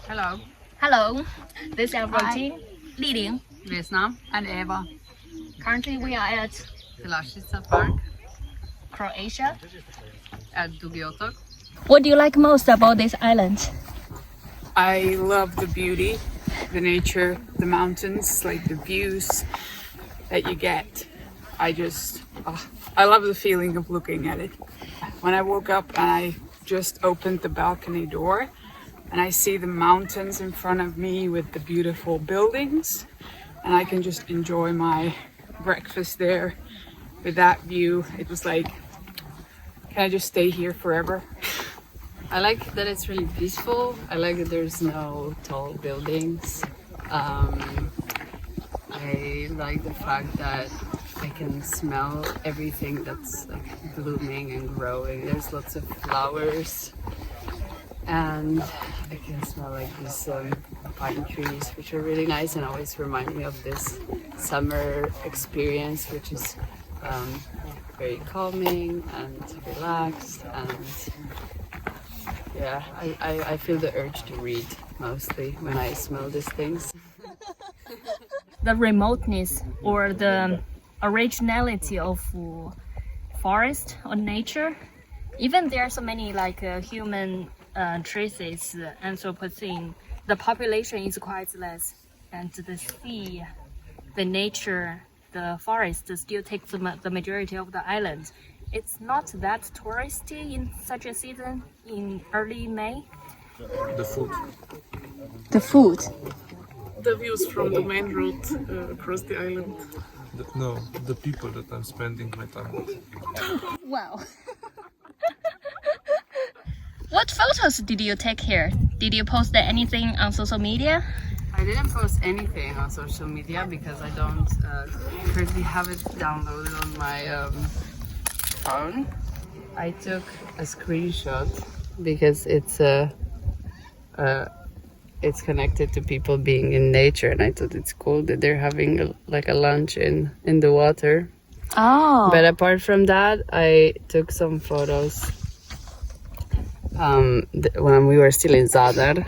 Hello, Hello, this is our team, Liling. Vesna and Eva, Currently we are at Telašćica Park Croatia. at Dogi Otto. What do you like most about this island? I love the beauty, the nature, the mountains, like the views that you get. I love the feeling of looking at it. When I woke up and I just opened the balcony door and I see the mountains in front of me with the beautiful buildings, and I can just enjoy my breakfast there with that view. It was like, can I just stay here forever? I like that it's really peaceful. I like that there's no tall buildings. I like the fact that I can smell everything that's like blooming and growing. There's lots of flowers, and I can smell like these pine trees, which are really nice and always remind me of this summer experience, which is very calming and relaxed. And yeah, I feel the urge to read mostly when I smell these things. The remoteness or the originality of forest or nature. Even there are so many like human traces, Anthropocene. The population is quite less, and the sea, the nature, the forest still takes the majority of the island. It's not that touristy in such a season in early May. The food. The food. The views from the main road across the island. The people that I'm spending my time with. Wow. What photos did you take here? Did you post anything on social media? I didn't post anything on social media because I don't currently have it downloaded on my phone. I took a screenshot because it's connected to people being in nature, and I thought it's cool that they're having a lunch in the water. Oh. But apart from that, I took some photos when we were still in Zadar,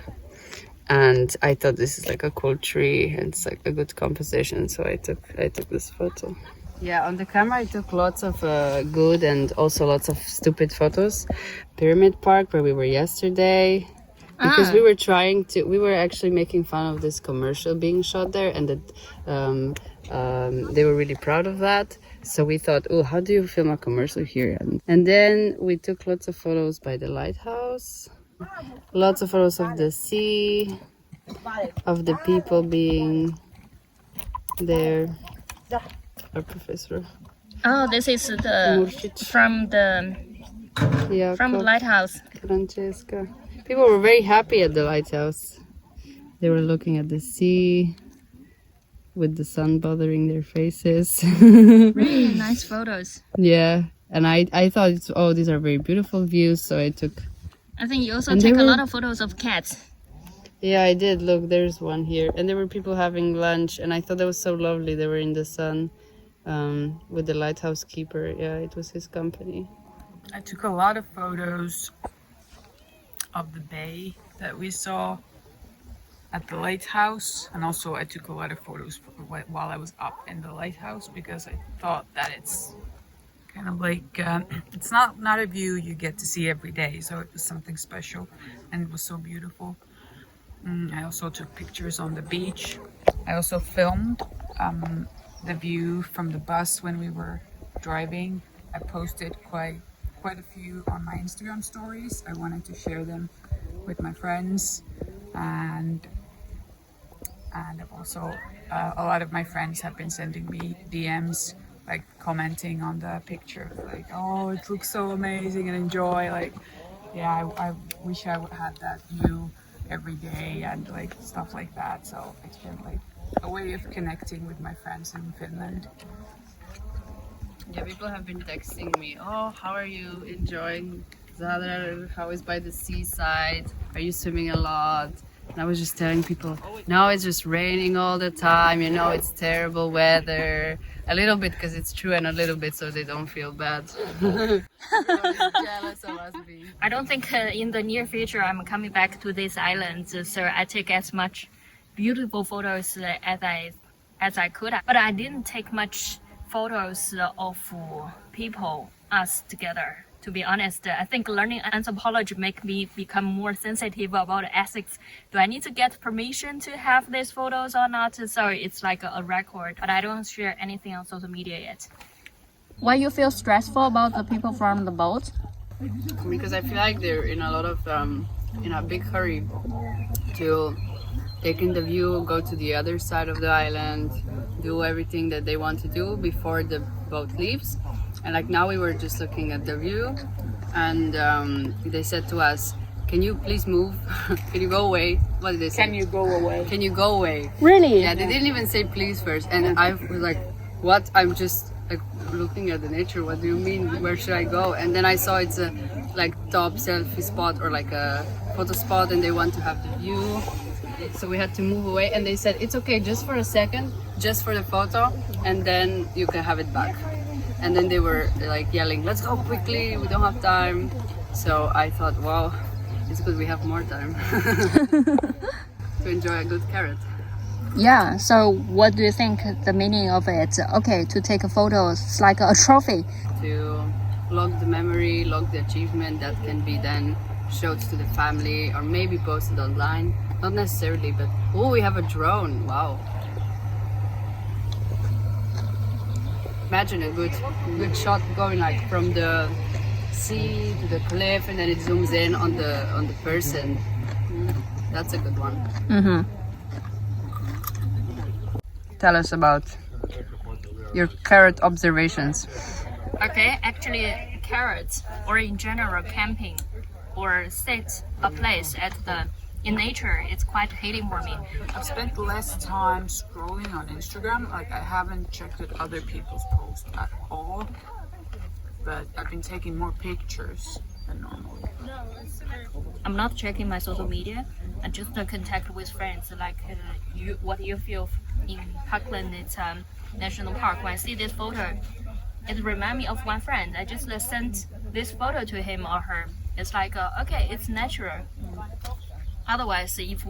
and I thought this is like a cool tree and it's like a good composition, so I took this photo. Yeah, on the camera I took lots of good and also lots of stupid photos. Pyramid Park, where we were yesterday, because we were actually making fun of this commercial being shot there, and that they were really proud of that. So we thought, oh, how do you film a commercial here? And then we took lots of photos by the lighthouse, lots of photos of the sea, of the people being there. Our professor. Oh, this is from the lighthouse. Francesca. People were very happy at the lighthouse. They were looking at the sea with the sun bothering their faces. Really nice photos. Yeah, and I thought, these are very beautiful views, so I took. I think you also take a lot of photos of cats. Yeah, I did. Look, there's one here. And there were people having lunch, and I thought that was so lovely. They were in the sun with the lighthouse keeper. Yeah, it was his company. I took a lot of photos of the bay that we saw at the lighthouse, and also I took a lot of photos while I was up in the lighthouse, because I thought that it's kind of like it's not a view you get to see every day, so it was something special, and it was so beautiful. I also took pictures on the beach. I also filmed the view from the bus when we were driving. I posted quite a few on my Instagram stories. I wanted to share them with my friends, and also a lot of my friends have been sending me DMs, like commenting on the picture, like, oh, it looks so amazing, and enjoy, like, yeah, I wish I would have that view every day, and like stuff like that. So it's been like a way of connecting with my friends in Finland. Yeah, people have been texting me, oh, how are you enjoying Zadar, how is by the seaside? Are you swimming a lot? And I was just telling people, now it's just raining all the time, you know, it's terrible weather. A little bit because it's true and a little bit so they don't feel bad. Everybody's jealous of us being... I don't think in the near future I'm coming back to these islands, so I take as much beautiful photos as I could. But I didn't take much photos of people, us together. To be honest, I think learning anthropology make me become more sensitive about ethics. Do I need to get permission to have these photos or not? So it's like a record, but I don't share anything on social media yet. Why you feel stressful about the people from the boat? Because I feel like they're in a lot of in a big hurry to take in the view, go to the other side of the island, do everything that they want to do before the boat leaves. And like now we were just looking at the view and they said to us, can you please move? Can you go away? What did they say? Can you go away? Can you go away? Really? Yeah, they didn't even say please first. And I was like, what? I'm just like looking at the nature. What do you mean? Where should I go? And then I saw it's a like top selfie spot or like a photo spot and they want to have the view. So we had to move away and they said, it's okay, just for a second, just for the photo, and then you can have it back. And then they were like yelling, let's go quickly, we don't have time. So I thought, wow, it's good we have more time to enjoy a good carrot. Yeah, so what do you think the meaning of it? Okay, to take a photo, it's like a trophy. To log the memory, log the achievement that can be then showed to the family or maybe posted online. Not necessarily, but oh, we have a drone, wow. Imagine a good shot going like from the sea to the cliff and then it zooms in on the person. That's a good one. Mm-hmm. Tell us about your carrot observations. Okay, actually carrots or in general camping or sit a place in nature, it's quite healing for me. I've spent less time scrolling on Instagram. Like I haven't checked out other people's posts at all. But I've been taking more pictures than normally. I'm not checking my social media. I just contact with friends. Like what you feel in Parkland, it's national park. When I see this photo, it reminds me of one friend. I just sent this photo to him or her. It's like okay, it's natural. Otherwise, if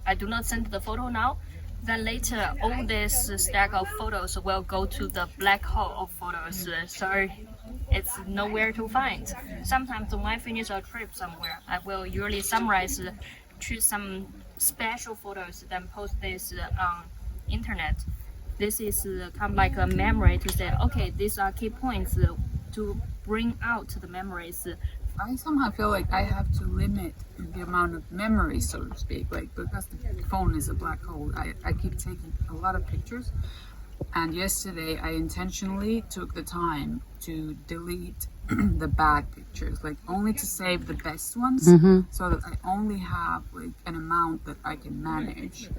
I do not send the photo now, then later all this stack of photos will go to the black hole of photos. So it's nowhere to find. Sometimes when I finish a trip somewhere, I will usually summarize, choose some special photos, then post this on internet. This is kind of like a memory to say, okay, these are key points to bring out the memories. I somehow feel like I have to limit the amount of memory, so to speak, like because the phone is a black hole. I keep taking a lot of pictures, and yesterday I intentionally took the time to delete the bad pictures, like only to save the best ones, so that I only have like an amount that I can manage.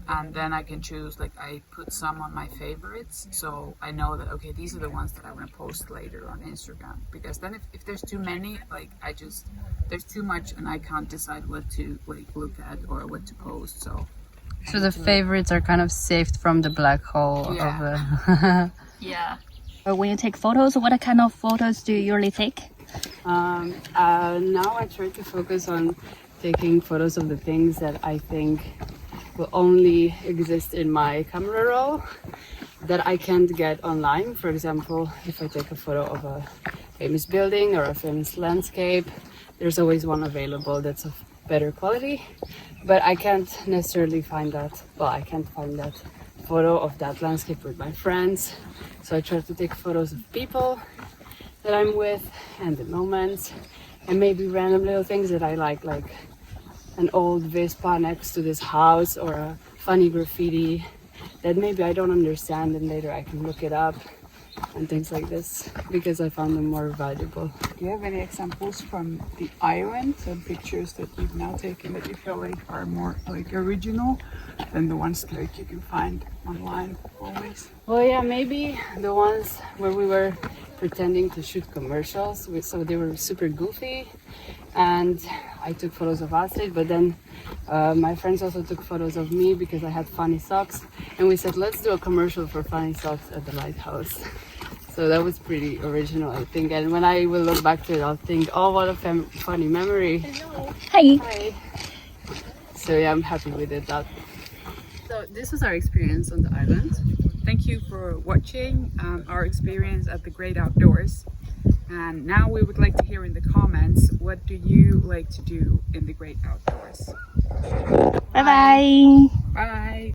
And then I can choose, like I put some on my favorites, so I know that okay, these are the ones that I want to post later on Instagram. Because then if there's too many, like there's too much and I can't decide what to like look at or what to post. So the favorites are kind of saved from the black hole of the... Yeah. When you take photos, what kind of photos do you usually take? Now I try to focus on taking photos of the things that I think will only exist in my camera roll that I can't get online. For example, if I take a photo of a famous building or a famous landscape, there's always one available that's of better quality, but I can't necessarily find that. Well, I can't find that photo of that landscape with my friends. So I try to take photos of people that I'm with and the moments and maybe random little things that I like an old Vespa next to this house or a funny graffiti that maybe I don't understand and later I can look it up and things like this because I found them more valuable. do you have any examples from the island, some pictures that you've now taken that you feel like are more like original than the ones that like, you can find online always? Well, yeah, maybe the ones where we were pretending to shoot commercials. So they were super goofy, and I took photos of Astrid, but then my friends also took photos of me because I had funny socks, and we said, let's do a commercial for funny socks at the lighthouse. So that was pretty original, I think, and when I will look back to it, I'll think, oh, what a funny memory. Hello. Hi. Hi. So yeah, I'm happy we did that. So this was our experience on the island. Thank you for watching our experience at the Great Outdoors. And now we would like to hear in the comments, what do you like to do in the Great Outdoors? Bye bye. Bye.